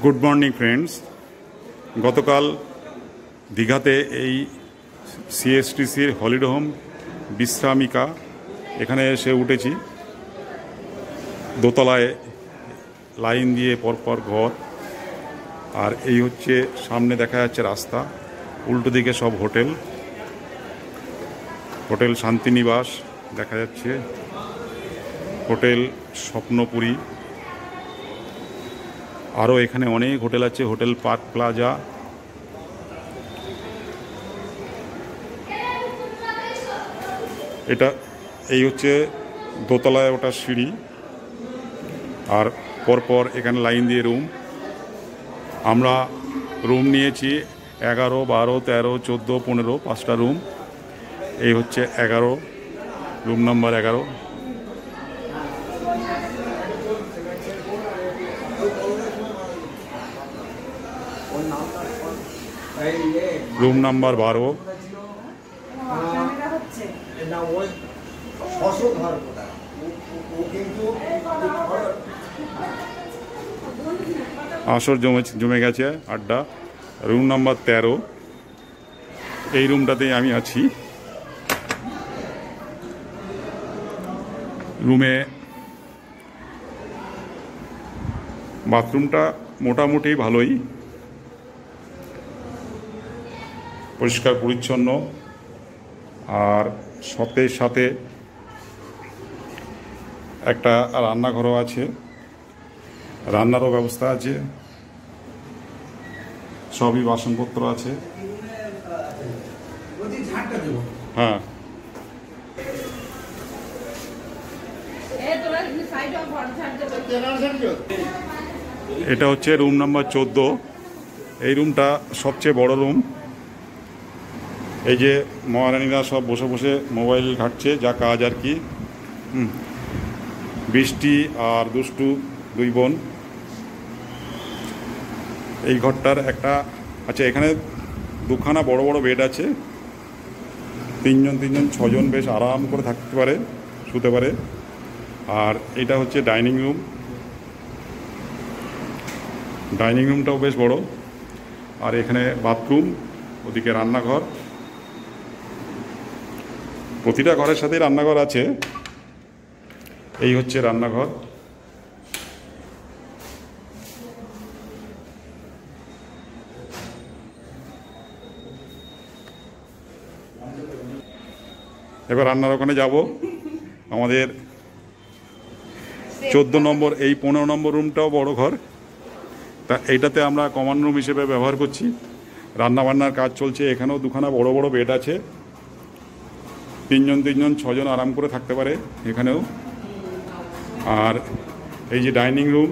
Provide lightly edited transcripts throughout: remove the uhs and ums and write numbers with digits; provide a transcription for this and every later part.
Good morning friends. গতকাল দীঘাতে এই সিএসটিসির হলিডে হোম বিশ্রামিকা এখানে এসে উঠেছি। দোতলায় লাইন দিয়ে পরপর ঘর, আর এই হচ্ছে সামনে দেখা যাচ্ছে রাস্তা, উল্টো দিকে সব হোটেল। হোটেল শান্তিনিবাস দেখা যাচ্ছে, হোটেল স্বপ্নপুরী, আরও এখানে অনেক হোটেল আছে, হোটেল পার্ক প্লাজা। এটা এই হচ্ছে দোতলায় ওটা সিঁড়ি, আর পরপর এখানে লাইন দিয়ে রুম। আমরা রুম নিয়েছি 11, 12, 13, 14, 15, 5টা রুম। এই হচ্ছে 11, রুম নাম্বার 11। Room number 12। আসর জমে গেছে আড্ডা। রুম নাম্বার 13, এই রুমটাতেই আমি আছি। রুমে বাথরুমটা মোটামুটি ভালোই, পরিষ্কার পরিচ্ছন্ন, আর সাথে সাথে একটা রান্নাঘরও আছে, রান্নারও ব্যবস্থা আছে, সবই বাসনপত্র আছে। হ্যাঁ, এটা হচ্ছে রুম নাম্বার 14। এই রুমটা সবচেয়ে বড় রুম। এই যে মহারানীরা সব বসে বসে মোবাইল ঘাঁটছে, যা কাজ আর কি। বৃষ্টি আর দুষ্টু দুই বোন। এই ঘরটার একটা আচ্ছা, এখানে দুখানা বড় বড় বেড আছে, 3জন 6জন বেশ আরাম করে থাকতে পারে, শুতে পারে। আর এটা হচ্ছে ডাইনিং রুম। ডাইনিং রুমটাও বেশ বড়, আর এখানে বাথরুম, ওদিকে রান্নাঘর। প্রতিটা ঘরের সাথে রান্নাঘর আছে। এই হচ্ছে রান্নাঘর। এবার রান্নার ওখানে যাব। আমাদের 14 নম্বর, এই 15 নম্বর রুমটাও বড় ঘর, তা এইটাতে আমরা কমন রুম হিসেবে ব্যবহার করছি। রান্নাবান্নার কাজ চলছে। এখানেও দুখানা বড় বড় বেড আছে, 3জন 6জন আরাম করে থাকতে পারে এখানেও। আর এই যে ডাইনিং রুম,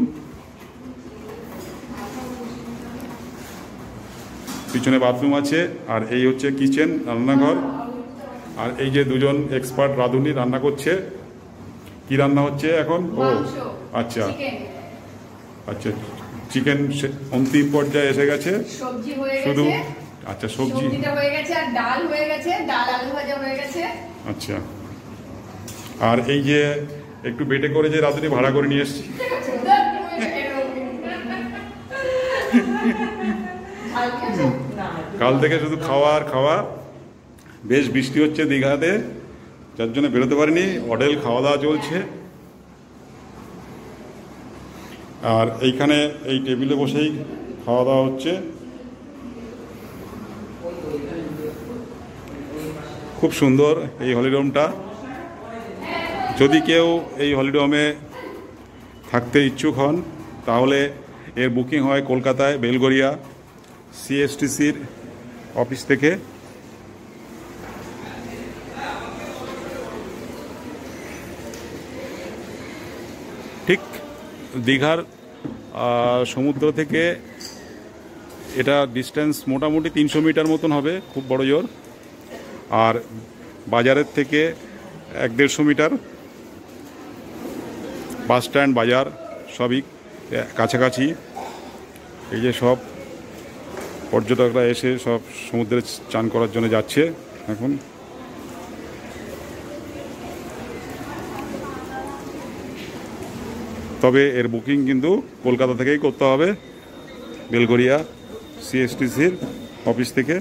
পিছনে বাথরুম আছে, আর এই হচ্ছে কিচেন, রান্নাঘর। আর এই যে দুজন এক্সপার্ট রাঁধুনি রান্না করছে। কি রান্না হচ্ছে এখন? ও আচ্ছা আচ্ছা, চিকেন অন্তিম পর্যায়ে এসে গেছে। শুধু আচ্ছা, সবজিটা হয়ে গেছে, আর ডাল হয়ে গেছে, ডাল আলু ভাজা হয়ে গেছে। আচ্ছা, আর এই যে একটু বেটে করে যে রাঁধুনি ভাড়া করে নিয়ে এসেছি, কাল থেকে শুধু খাওয়া আর খাওয়া। বেশ বৃষ্টি হচ্ছে দীঘাতে, যার জন্য বেরোতে পারিনি। হোটেল খাওয়া দাওয়া চলছে। আর এইখানে এই টেবিলে বসেই খাওয়া দাওয়া হচ্ছে। খুব সুন্দর এই হলিডে হোমটা। যদি কেউ এই হলিডে হোমে থাকতে ইচ্ছুক হন, তাহলে এর বুকিং হয় কলকাতায় বেলগড়িয়া সিএসটিসির অফিস থেকে। ঠিক দীঘার সমুদ্র থেকে এটা ডিস্টেন্স মোটামুটি 300 মিটার মতন হবে, খুব বড় জোর। আর বাজারের থেকে 1-150 মিটার। বাস স্ট্যান্ড, বাজার সবই কাছাকাছি। এই যে সব পর্যটকরা এসে সব সমুদ্রে চান করার জন্য যাচ্ছে এখন। তবে এর বুকিং কিন্তু কলকাতা থেকেই করতে হবে। বেলঘরিয়া সিএসটিসির অফিস থেকে।